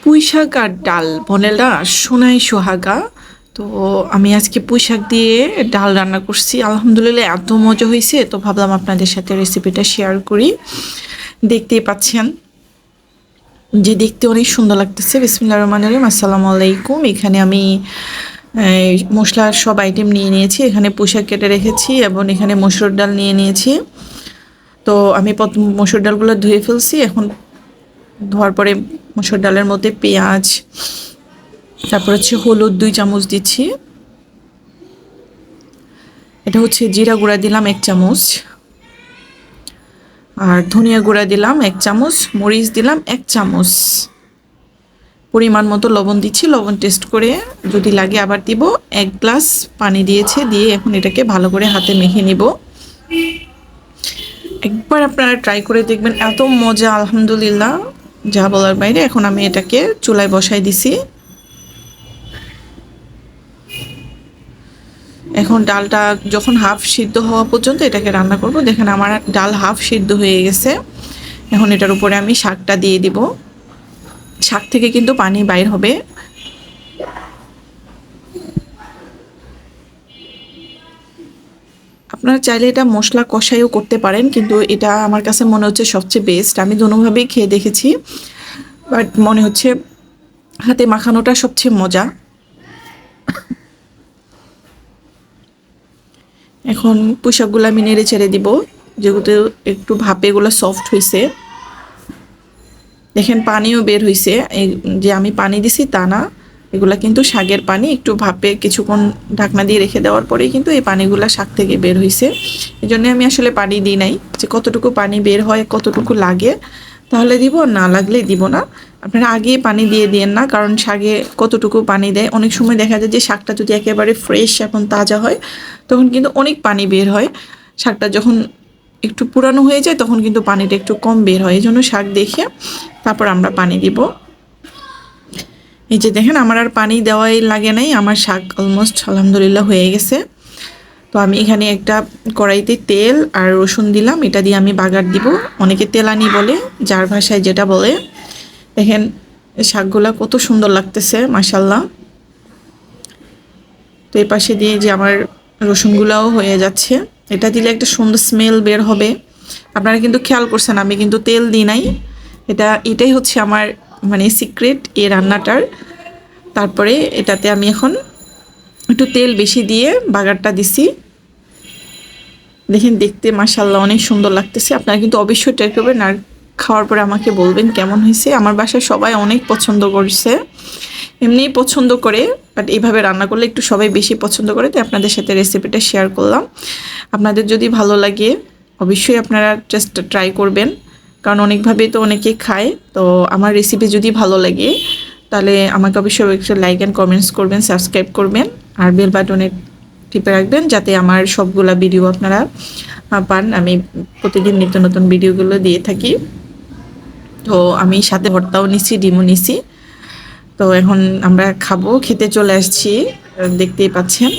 পুঁই শাক আর ডাল বলে না সোনাই সোহাগা। তো আমি আজকে পুঁই শাক দিয়ে ডাল রান্না করছি, আলহামদুলিল্লাহ এত মজা হয়েছে। তো ভাবলাম আপনাদের সাথে রেসিপিটা শেয়ার করি। দেখতেই পাচ্ছেন যে দেখতে অনেক সুন্দর লাগতেছে। বিসমিল্লাহির রহমানির রহিম। আসসালামু আলাইকুম। এখানে আমি মশলার সব আইটেম নিয়ে নিয়েছি। এখানে পুঁই শাক কেটে রেখেছি এবং এখানে মসুর ডাল নিয়ে নিয়েছি। তো আমি মসুর ডালগুলো ধুয়ে ফেলছি। এখন ধোয়ার পরে মসুর ডালের মধ্যে পেঁয়াজ, তারপর হচ্ছে হলুদ 2 চামচ দিচ্ছি। এটা হচ্ছে জিরা গুঁড়া দিলাম 1 চামচ, আর ধনিয়া গুঁড়া দিলাম 1 চামচ, মরিচ দিলাম 1 চামচ। পরিমাণ মতো লবণ দিচ্ছি, লবণ টেস্ট করে যদি লাগে আবার দিব। 1 গ্লাস পানি দিয়েছে, দিয়ে এখন এটাকে ভালো করে হাতে মেখে নিব। একবার আপনারা ট্রাই করে দেখবেন, এত মজা আলহামদুলিল্লাহ যা বলার বাইরে। এখন আমি এটাকে চুলায় বসাই দিছি। এখন ডালটা যখন হাফ সিদ্ধ হওয়া পর্যন্ত এটাকে রান্না করব। দেখেন আমার ডাল হাফ সিদ্ধ হয়ে গেছে। এখন এটার উপরে আমি শাকটা দিয়ে দিব। শাক থেকে কিন্তু পানি বাইর হবে। আপনারা চাইলে এটা মশলা কষাইও করতে পারেন, কিন্তু এটা আমার কাছে মনে হচ্ছে সবচেয়ে বেস্ট। আমি দুটোভাবেই খেয়ে দেখেছি, বাট মনে হচ্ছে হাতে মাখানোটা সবচেয়ে মজা। এখন পুঁইশাকগুলো আমি নেড়ে ছেড়ে দিব, যেহেতু একটু ভাপে এগুলো সফট হয়েছে। দেখেন পানিও বের হয়েছে, এই যে আমি পানি দিছি তা না, এগুলা কিন্তু শাকের পানি। একটু ভাপে কিছুক্ষণ ঢাকনা দিয়ে রেখে দেওয়ার পরেই কিন্তু এই পানিগুলা শাক থেকে বের হয়েছে। এই জন্য আমি আসলে পানি দিই নাই, যে কতটুকু পানি বের হয় কতটুকু লাগে তাহলে দিব, না লাগলে দিব না। আপনারা আগে পানি দিয়ে দিয়েন না, কারণ শাকে কতটুকু পানি দেয়। অনেক সময় দেখা যায় যে শাকটা যদি একেবারে ফ্রেশ এখন তাজা হয় তখন কিন্তু অনেক পানি বের হয়। শাকটা যখন একটু পুরানো হয়ে যায় তখন কিন্তু পানিটা একটু কম বের হয়। এই জন্য শাক দেখে তারপর আমরা পানি দিব। এই যে দেখেন আমার আর পানি দেওয়াই লাগে নাই, আমার শাক অলমোস্ট আলহামদুলিল্লাহ হয়ে গেছে। তো আমি এখানে একটা কড়াইতে তেল আর রসুন দিলাম, এটা দিয়ে আমি বাগার দিব। অনেকে তেলানি বলে, যার ভাষায় যেটা বলে। দেখেন শাকগুলা কত সুন্দর লাগতেছে মাশাল্লাহ। তো এই পাশে দিয়ে যে আমার রসুনগুলাও হয়ে যাচ্ছে। এটা দিলে একটা সুন্দর স্মেল বের হবে। আপনারা কিন্তু খেয়াল করছেন আমি কিন্তু তেল দিই নাই। এটাই হচ্ছে আমার মানে সিক্রেট এই রান্নাটার। তারপরে এটাতে আমি এখন একটু তেল বেশি দিয়ে বাগারটা দিছি। দেখেন দেখতে মাশাল্লাহ অনেক সুন্দর লাগতেছে। আপনারা কিন্তু অবশ্যই ট্রাই করবেন, আর খাওয়ার পরে আমাকে বলবেন কেমন হয়েছে। আমার বাসায় সবাই অনেক পছন্দ করছে, এমনিই পছন্দ করে, বাট এইভাবে রান্না করলে একটু সবাই বেশি পছন্দ করে। তাই আপনাদের সাথে রেসিপিটা শেয়ার করলাম। আপনাদের যদি ভালো লাগে অবশ্যই আপনারা জাস্ট ট্রাই করবেন, কারণ অনেকভাবেই তো অনেকে খায়। তো আমার রেসিপি যদি ভালো লাগে তাহলে আমাকে অবশ্যই একটু লাইক অ্যান্ড কমেন্টস করবেন, সাবস্ক্রাইব করবেন, আর বেল বাটনে টিপে রাখবেন যাতে আমার সবগুলা ভিডিও আপনারা পান। আমি প্রতিদিন নিত্য নতুন ভিডিওগুলো দিয়ে থাকি। তো আমি সাথে ভর্তাও নিছি, ডিমও নিছি। তো এখন আমরা খাবো, খেতে চলে আসছি, দেখতেই পাচ্ছেন।